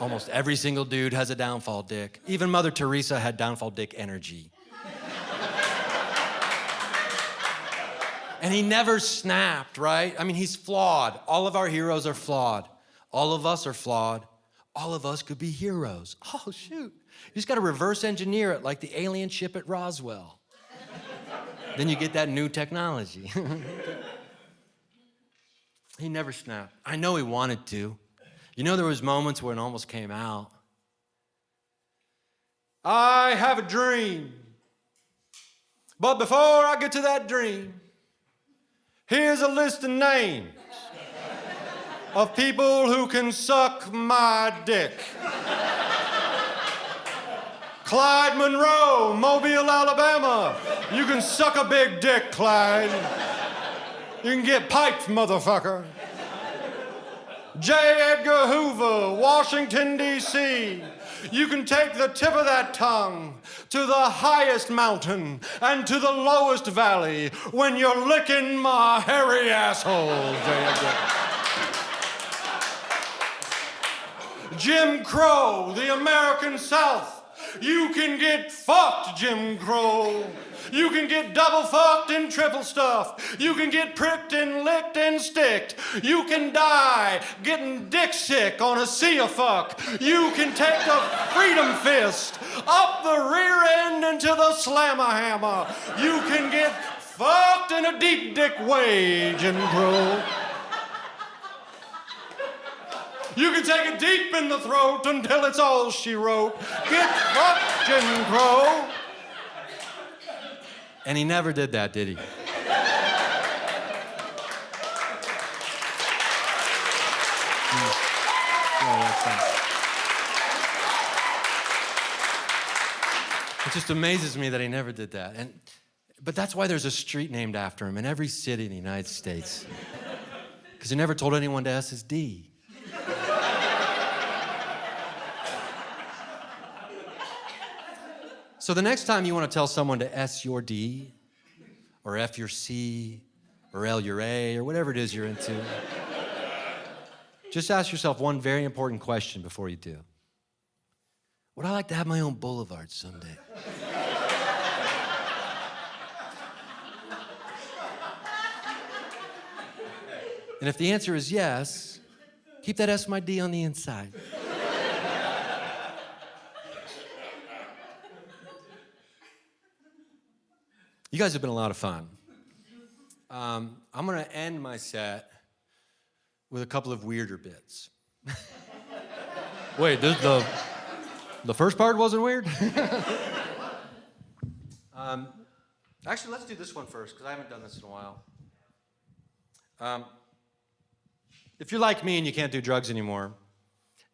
Almost every single dude has a downfall dick. Even Mother Teresa had downfall dick energy. And he never snapped, right? I mean, he's flawed. All of our heroes are flawed. All of us are flawed. All of us could be heroes. Oh, shoot. You just got to reverse engineer it like the alien ship at Roswell. Then you get that new technology. He never snapped. I know he wanted to. You know, there was moments where it almost came out. I have a dream. But before I get to that dream, here's a list of names of people who can suck my dick. Clyde Monroe, Mobile, Alabama. You can suck a big dick, Clyde. You can get piped, motherfucker. J. Edgar Hoover, Washington, D.C. You can take the tip of that tongue to the highest mountain and to the lowest valley when you're licking my hairy asshole, J. Edgar. Jim Crow, the American South. You can get fucked, Jim Crow. You can get double fucked and triple stuffed. You can get pricked and licked and sticked. You can die getting dick sick on a sea of fuck. You can take the freedom fist up the rear end into the slammer hammer. You can get fucked in a deep dick way, Jim Crow. You can take it deep in the throat until it's all she wrote. Get fucked, Jim Crow. And he never did that, did he? It just amazes me that he never did that. But that's why there's a street named after him in every city in the United States. Because he never told anyone to S his D. So the next time you want to tell someone to S your D, or F your C, or L your A, or whatever it is you're into, just ask yourself one very important question before you do. Would I like to have my own boulevard someday? And if the answer is yes, keep that S my D on the inside. You guys have been a lot of fun. I'm gonna end my set with a couple of weirder bits. Wait, the first part wasn't weird? Actually, let's do this one first, because I haven't done this in a while. If you're like me and you can't do drugs anymore,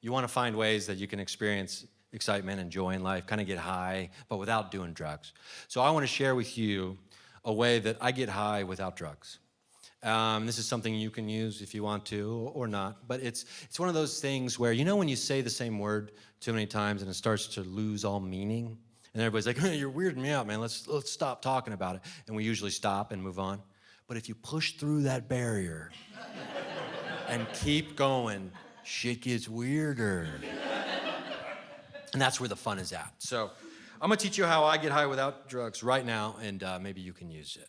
you want to find ways that you can experience excitement and joy in life, kind of get high, but without doing drugs. So I want to share with you a way that I get high without drugs. This is something you can use if you want to or not, but it's one of those things where, you know when you say the same word too many times and it starts to lose all meaning? And everybody's like, hey, you're weirding me out, man. Let's stop talking about it. And we usually stop and move on. But if you push through that barrier and keep going, shit gets weirder. And that's where the fun is at. So I'm gonna teach you how I get high without drugs right now, and maybe you can use it.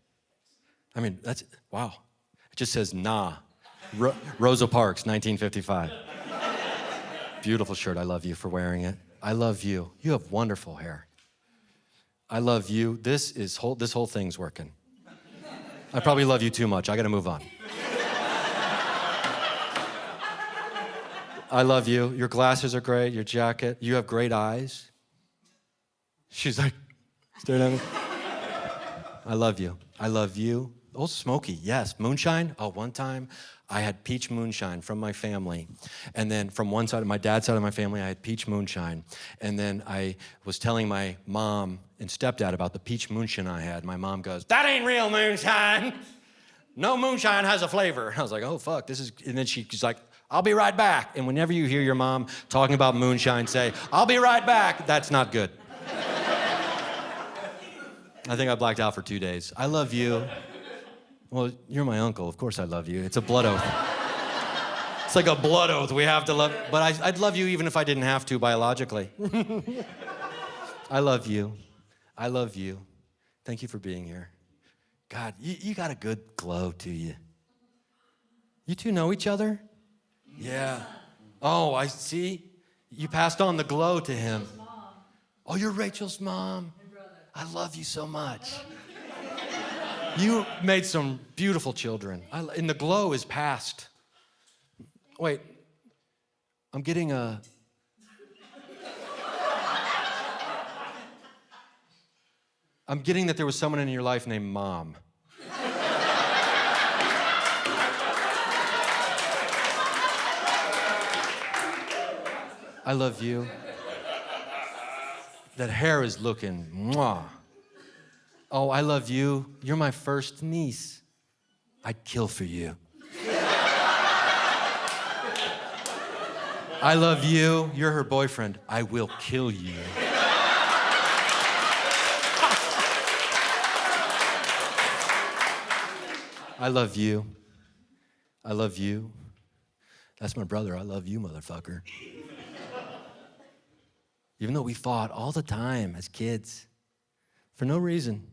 I mean, that's, wow. It just says, nah. Rosa Parks, 1955. Beautiful shirt. I love you for wearing it. I love you. You have wonderful hair. I love you. This whole thing's working. I probably love you too much. I gotta move on. I love you. Your glasses are great. Your jacket. You have great eyes. She's like, staring at me. I love you. I love you. Oh, Smokey, yes. Moonshine? Oh, one time I had peach moonshine from my family. And then from one side of my dad's side of my family, I had peach moonshine. And then I was telling my mom and stepdad about the peach moonshine I had. My mom goes, that ain't real moonshine. No moonshine has a flavor. And I was like, oh, fuck, and then she's like, I'll be right back. And whenever you hear your mom talking about moonshine, say, I'll be right back. That's not good. I think I blacked out for 2 days. I love you. Well, you're my uncle. Of course I love you. It's a blood oath. It's like a blood oath. We have to love. But I'd love you even if I didn't have to biologically. I love you. I love you. Thank you for being here. God, you got a good glow to you. You two know each other? Yeah. Oh, I see. You passed on the glow to him. Oh, you're Rachel's mom. I love you so much. You made some beautiful children. And the glow is past. Wait, I'm getting that there was someone in your life named Mom. I love you. That hair is looking mwah. Oh, I love you. You're my first niece. I'd kill for you. I love you. You're her boyfriend. I will kill you. I love you. I love you. That's my brother. I love you, motherfucker. Even though we fought all the time as kids, for no reason.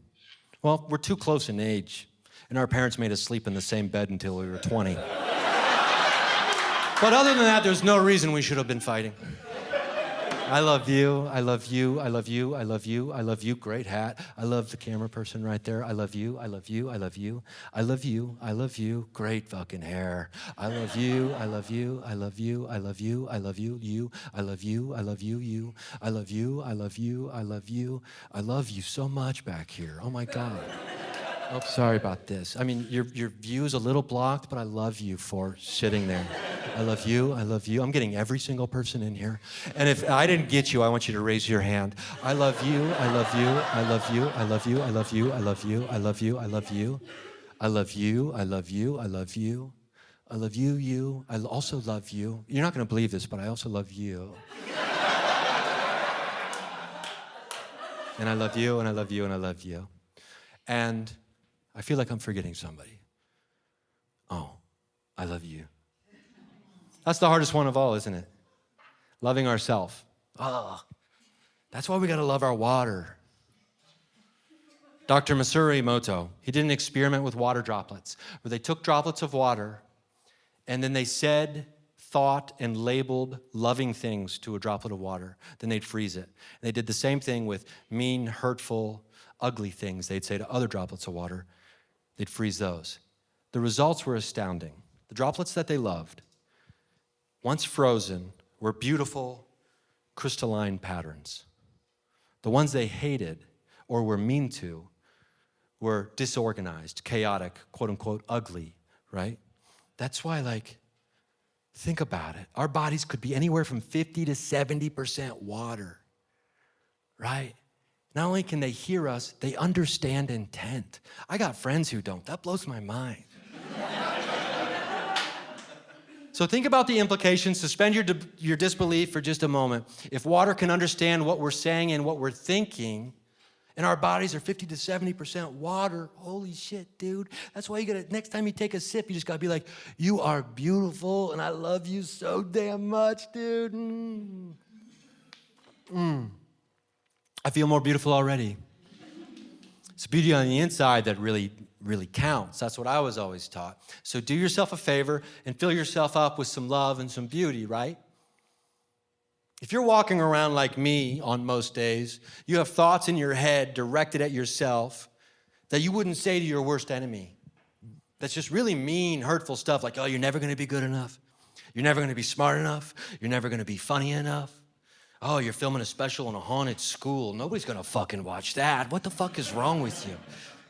Well, we're too close in age, and our parents made us sleep in the same bed until we were 20. But other than that, there's no reason we should have been fighting. I love you, I love you, I love you, I love you, I love you, great hat. I love the camera person right there. I love you, I love you, I love you, I love you, I love you, great fucking hair. I love you, I love you, I love you, I love you, I love you, you, I love you, I love you, you, I love you, I love you, I love you. I love you so much back here. Oh my God. Oh, sorry about this. I mean, your view is a little blocked, but I love you for sitting there. I love you, I love you. I'm getting every single person in here. And if I didn't get you, I want you to raise your hand. I love you, I love you, I love you, I love you, I love you, I love you, I love you, I love you. I love you, I love you, I love you. I love you, you. I also love you. You're not gonna believe this, but I also love you. And I love you, and I love you, and I love you. And I feel like I'm forgetting somebody. Oh, I love you. That's the hardest one of all, isn't it? Loving ourselves. Oh, that's why we gotta love our water. Dr. Masaru Emoto, he did an experiment with water droplets, where they took droplets of water, and then they said, thought, and labeled loving things to a droplet of water. Then they'd freeze it. And they did the same thing with mean, hurtful, ugly things they'd say to other droplets of water. They'd freeze those. The results were astounding. The droplets that they loved, once frozen, were beautiful, crystalline patterns. The ones they hated or were mean to were disorganized, chaotic, quote unquote, ugly, right? That's why, think about it. Our bodies could be anywhere from 50 to 70% water, right? Not only can they hear us, they understand intent. I got friends who don't. That blows my mind. So think about the implications. Suspend your disbelief for just a moment. If water can understand what we're saying and what we're thinking, and our bodies are 50 to 70% water, holy shit, dude. That's why next time you take a sip, you just gotta be like, you are beautiful, and I love you so damn much, dude. I feel more beautiful already. It's beauty on the inside that really really counts. That's what I was always taught. So do yourself a favor and fill yourself up with some love and some beauty, right? If you're walking around like me on most days, you have thoughts in your head directed at yourself that you wouldn't say to your worst enemy. That's just really mean, hurtful stuff like, oh, you're never gonna be good enough. You're never gonna be smart enough. You're never gonna be funny enough. Oh, you're filming a special in a haunted school. Nobody's gonna fucking watch that. What the fuck is wrong with you?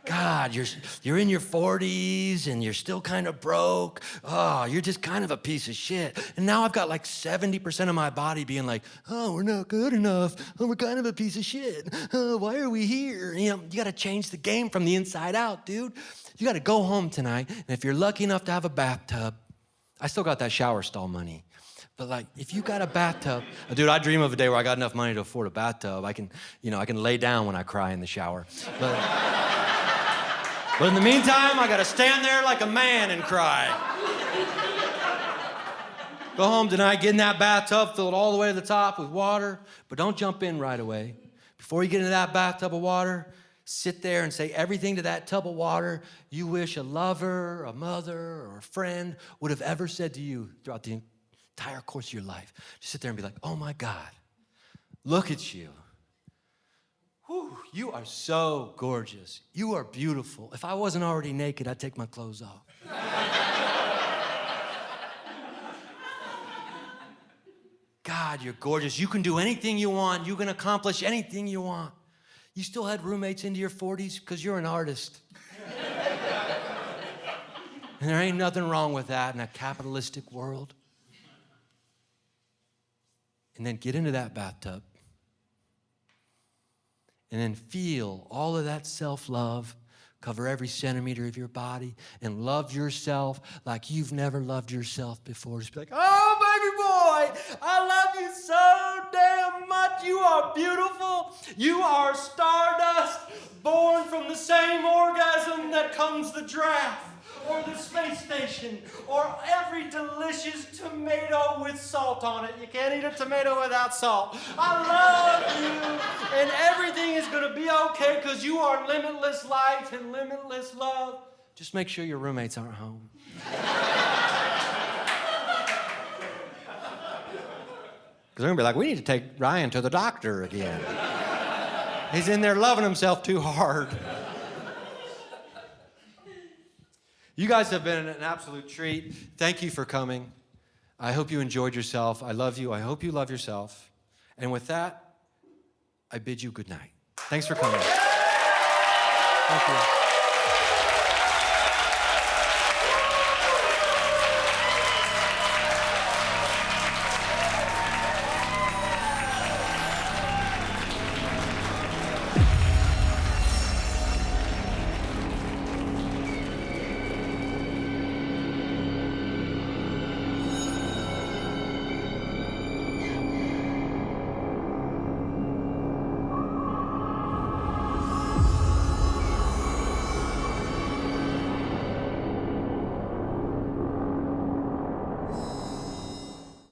God, you're in your 40s and you're still kind of broke. Oh, you're just kind of a piece of shit. And now I've got like 70% of my body being like, oh, we're not good enough. Oh, we're kind of a piece of shit. Oh, why are we here? You know, you gotta change the game from the inside out, dude. You gotta go home tonight, and if you're lucky enough to have a bathtub, I still got that shower stall money. But like, if you got a bathtub, dude, I dream of a day where I got enough money to afford a bathtub. I can lay down when I cry in the shower. But in the meantime, I gotta stand there like a man and cry. Go home tonight, get in that bathtub, fill it all the way to the top with water, but don't jump in right away. Before you get into that bathtub of water, sit there and say everything to that tub of water you wish a lover, a mother, or a friend would have ever said to you throughout the entire course of your life. Just sit there and be like, oh my God, look at you. Whew, you are so gorgeous. You are beautiful. If I wasn't already naked, I'd take my clothes off. God, you're gorgeous. You can do anything you want. You can accomplish anything you want. You still had roommates into your 40s because you're an artist. And there ain't nothing wrong with that in a capitalistic world. And then get into that bathtub. And then feel all of that self-love cover every centimeter of your body and love yourself like you've never loved yourself before. Just be like, oh, baby boy, I love you so damn much. You are beautiful. You are stardust, born from the same orgasm that comes the giraffe or the space station or every delicious tomato with salt on it. You can't eat a tomato without salt. I love you, and everything is gonna be okay because you are limitless life and limitless love. Just make sure your roommates aren't home. Because they're gonna be like, we need to take Ryan to the doctor again. He's in there loving himself too hard. You guys have been an absolute treat. Thank you for coming. I hope you enjoyed yourself. I love you. I hope you love yourself. And with that, I bid you good night. Thanks for coming. Thank you.